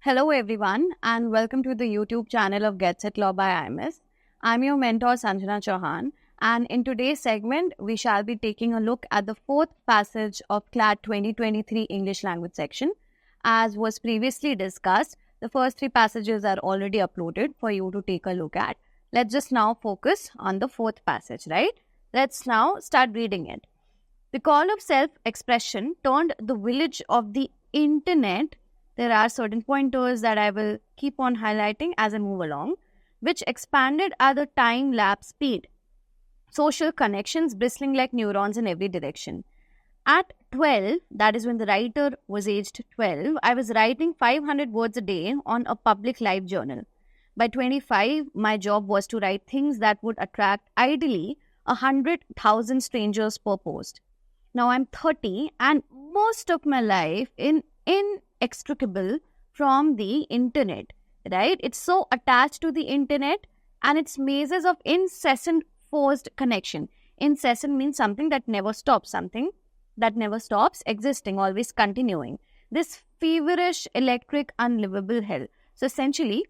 Hello, everyone, and welcome to the YouTube channel of Get Set Law by IMS. I'm your mentor, Sanjana Chauhan, and in today's segment, we shall be taking a look at the fourth passage of CLAT 2023 English Language section. As was previously discussed, the first three passages are already uploaded for you to take a look at. Let's just now focus on the fourth passage, right? Let's now start reading it. The call of self-expression turned the village of the internet. There are certain pointers that I will keep on highlighting as I move along, which expanded at the time-lapse speed. Social connections bristling like neurons in every direction. At 12, that is when the writer was aged 12, I was writing 500 words a day on a public live journal. By 25, my job was to write things that would attract ideally 100,000 strangers per post. Now I'm 30 and most of my life inextricable from the internet, right? It's so attached to the internet and its mazes of incessant forced connection. Incessant means something that never stops, existing, always continuing. This feverish, electric, unlivable hell. So essentially,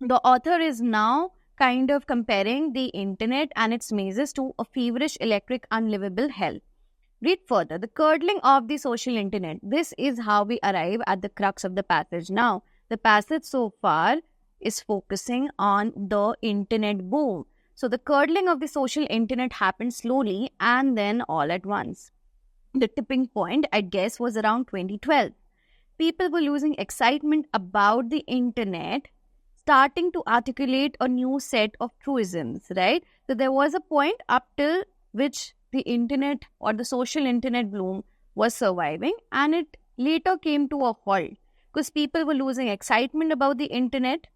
the author is now kind of comparing the internet and its mazes to a feverish, electric, unlivable hell. Read further. The curdling of the social internet. This is how we arrive at the crux of the passage. Now, the passage so far is focusing on the internet boom. So, the curdling of the social internet happened slowly and then all at once. The tipping point, I guess, was around 2012. People were losing excitement about the internet, starting to articulate a new set of truisms, right? So, there was a point up till which the internet or the social internet bloom was surviving, and it later came to a halt because people were losing excitement about the internet.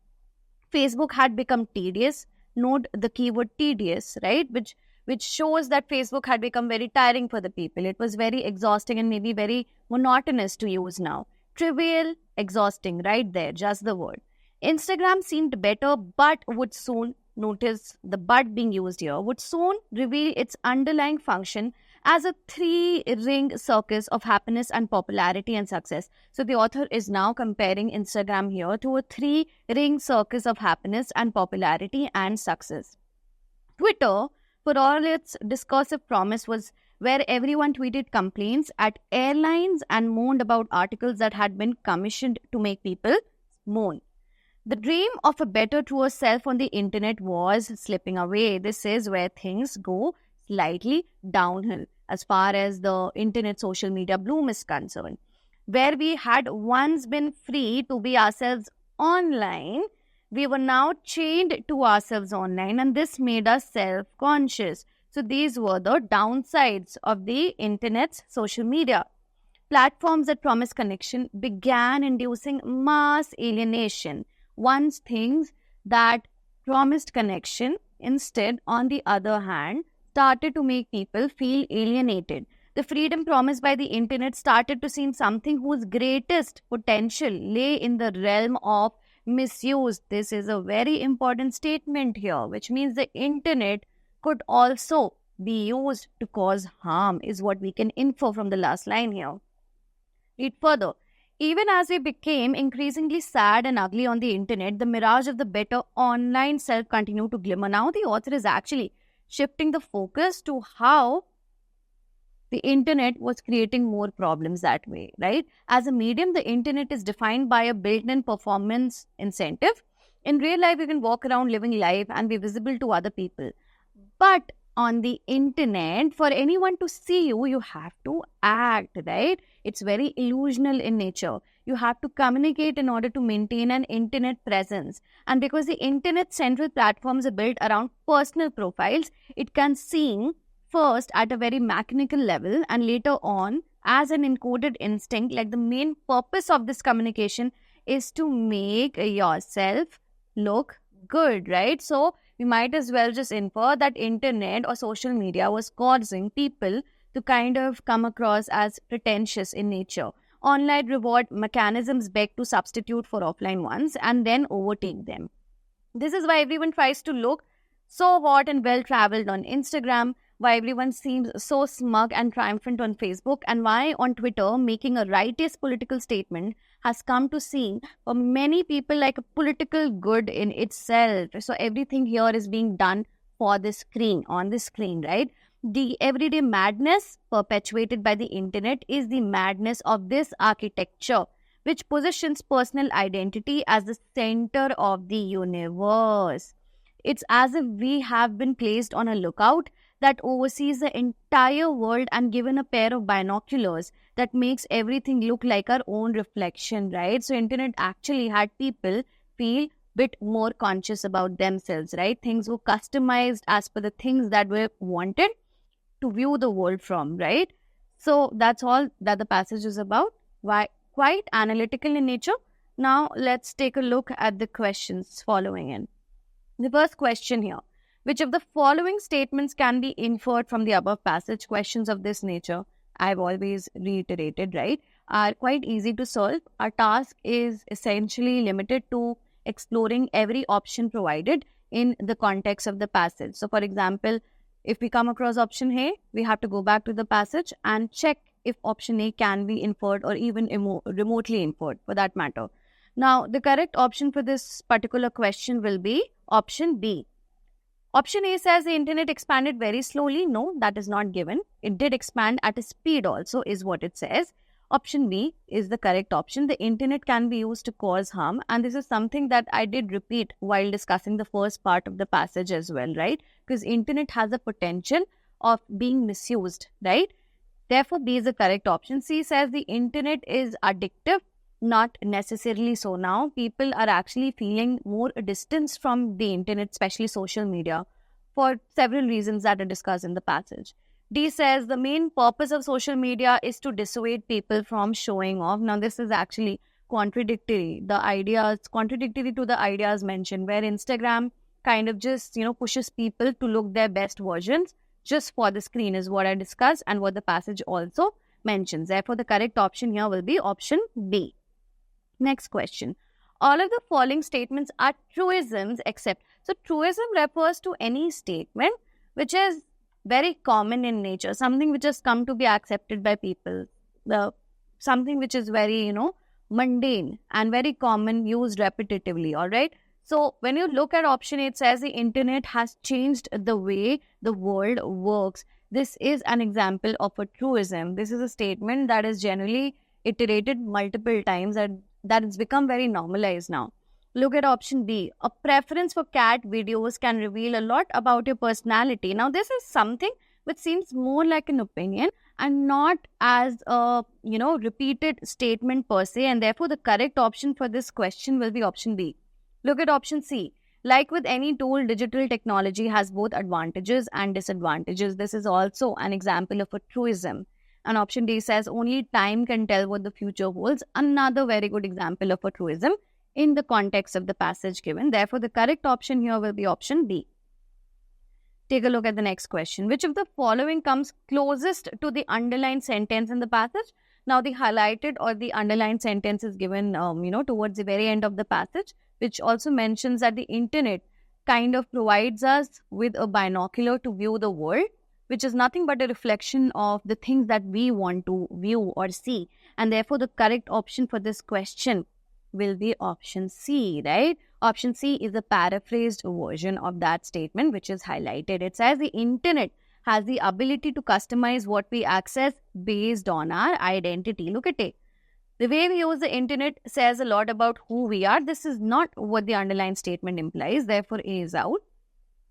Facebook had become tedious. Note the keyword tedious, right? Which shows that Facebook had become very tiring for the people. It was very exhausting and maybe very monotonous to use now. Trivial, exhausting, right there, just the word. Instagram seemed better, but would soon, notice the but being used here, would soon reveal its underlying function as a three-ring circus of happiness and popularity and success. So the author is now comparing Instagram here to a three-ring circus of happiness and popularity and success. Twitter, for all its discursive promise, was where everyone tweeted complaints at airlines and moaned about articles that had been commissioned to make people moan. The dream of a better, truer self on the internet was slipping away. This is where things go slightly downhill as far as the internet social media bloom is concerned. Where we had once been free to be ourselves online, we were now chained to ourselves online, and this made us self-conscious. So these were the downsides of the internet's social media. Platforms that promise connection began inducing mass alienation. Once things that promised connection, instead, on the other hand, started to make people feel alienated. The freedom promised by the internet started to seem something whose greatest potential lay in the realm of misuse. This is a very important statement here, which means the internet could also be used to cause harm, is what we can infer from the last line here. Read further. Even as we became increasingly sad and ugly on the internet, the mirage of the better online self continued to glimmer. Now the author is actually shifting the focus to how the internet was creating more problems that way, right? As a medium, the internet is defined by a built-in performance incentive. In real life, you can walk around living life and be visible to other people. But on the internet, for anyone to see you, you have to act, right? It's very illusional in nature. You have to communicate in order to maintain an internet presence. And because the internet central platforms are built around personal profiles, it can seem first at a very mechanical level and later on as an encoded instinct, like the main purpose of this communication is to make yourself look good, right? So we might as well just infer that internet or social media was causing people to kind of come across as pretentious in nature. Online reward mechanisms beg to substitute for offline ones and then overtake them. This is why everyone tries to look so hot and well-traveled on Instagram, why everyone seems so smug and triumphant on Facebook, and why on Twitter making a righteous political statement has come to seem for many people like a political good in itself. So everything here is being done for the screen, on the screen, right? The everyday madness perpetuated by the internet is the madness of this architecture, which positions personal identity as the center of the universe. It's as if we have been placed on a lookout that oversees the entire world and given a pair of binoculars that makes everything look like our own reflection, right? So internet actually had people feel bit more conscious about themselves, right? Things were customized as per the things that were wanted to view the world from, right? So that's all that the passage is about. Why? Quite analytical in nature. Now let's take a look at the questions following in. The first question here: which of the following statements can be inferred from the above passage? Questions of this nature, I've always reiterated, right, are quite easy to solve. Our task is essentially limited to exploring every option provided in the context of the passage. So, for example, if we come across option A, we have to go back to the passage and check if option A can be inferred or even remotely inferred for that matter. Now, the correct option for this particular question will be option B. Option A says the internet expanded very slowly. No, that is not given. It did expand at a speed also, is what it says. Option B is the correct option. The internet can be used to cause harm. And this is something that I did repeat while discussing the first part of the passage as well, right? Because internet has a potential of being misused, right? Therefore, B is the correct option. C says the internet is addictive. Not necessarily so now. People are actually feeling more distance from the internet, especially social media, for several reasons that are discussed in the passage. D says the main purpose of social media is to dissuade people from showing off. Now, this is actually contradictory. The idea is contradictory to the ideas mentioned, where Instagram kind of just, pushes people to look their best versions just for the screen, is what I discussed and what the passage also mentions. Therefore, the correct option here will be option B. Next question. All of the following statements are truisms except. So, truism refers to any statement which is very common in nature, something which has come to be accepted by people, something which is very, mundane and very common, used repetitively, all right? So, when you look at option A, it says the internet has changed the way the world works. This is an example of a truism. This is a statement that is generally iterated multiple times and that it's become very normalized now. Look at option B. A preference for cat videos can reveal a lot about your personality. Now, this is something which seems more like an opinion and not as a, repeated statement per se. And therefore, the correct option for this question will be option B. Look at option C. Like with any tool, digital technology has both advantages and disadvantages. This is also an example of a truism. And option D says only time can tell what the future holds. Another very good example of a truism in the context of the passage given. Therefore, the correct option here will be option B. Take a look at the next question. Which of the following comes closest to the underlined sentence in the passage? Now, the highlighted or the underlined sentence is given, towards the very end of the passage, which also mentions that the internet kind of provides us with a binocular to view the world, which is nothing but a reflection of the things that we want to view or see. And therefore, the correct option for this question will be option C, right? Option C is a paraphrased version of that statement, which is highlighted. It says the internet has the ability to customize what we access based on our identity. Look at it. The way we use the internet says a lot about who we are. This is not what the underlying statement implies. Therefore, A is out.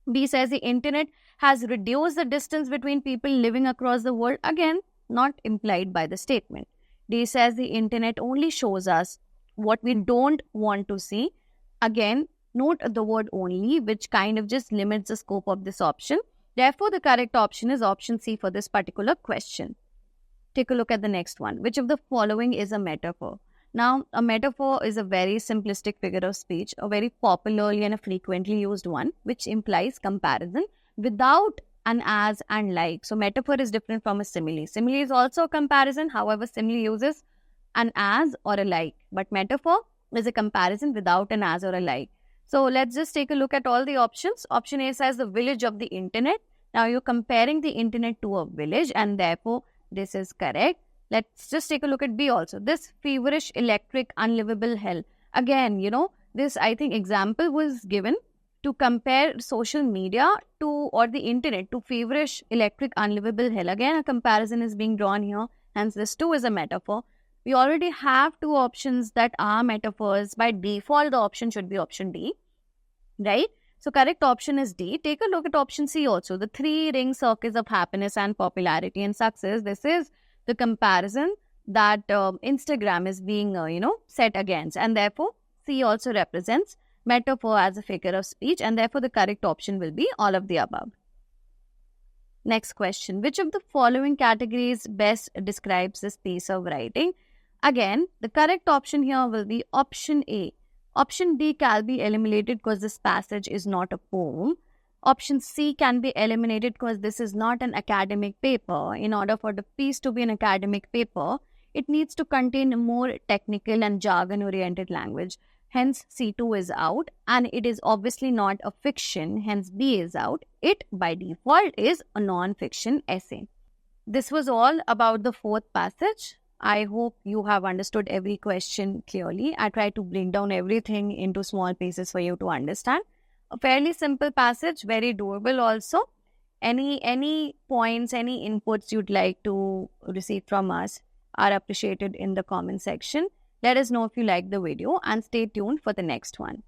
B says the internet has reduced the distance between people living across the world. Again, not implied by the statement. D says the internet only shows us what we don't want to see. Again, note the word only, which kind of just limits the scope of this option. Therefore, the correct option is option C for this particular question. Take a look at the next one. Which of the following is a metaphor? Now, a metaphor is a very simplistic figure of speech, a very popularly and a frequently used one, which implies comparison without an as and like. So, metaphor is different from a simile. Simile is also a comparison. However, simile uses an as or a like. But metaphor is a comparison without an as or a like. So, let's just take a look at all the options. Option A says the village of the internet. Now you're comparing the internet to a village, and therefore this is correct. Let's just take a look at B also. This feverish, electric, unlivable hell. Again, this I think example was given to compare social media to, or the internet to, feverish, electric, unlivable hell. Again, a comparison is being drawn here. Hence, this too is a metaphor. We already have two options that are metaphors. By default, the option should be option D, right? So, correct option is D. Take a look at option C also. The 3 ring circles of happiness and popularity and success. This is the comparison that Instagram is being, set against. And therefore, C also represents metaphor as a figure of speech. And therefore, the correct option will be all of the above. Next question. Which of the following categories best describes this piece of writing? Again, the correct option here will be option A. Option D can be eliminated because this passage is not a poem. Option C can be eliminated because this is not an academic paper. In order for the piece to be an academic paper, it needs to contain more technical and jargon-oriented language. Hence, C2 is out, and it is obviously not a fiction. Hence, B is out. It, by default, is a non-fiction essay. This was all about the fourth passage. I hope you have understood every question clearly. I tried to break down everything into small pieces for you to understand. A fairly simple passage, very doable also. Any points, any inputs you'd like to receive from us are appreciated in the comment section. Let us know if you like the video and stay tuned for the next one.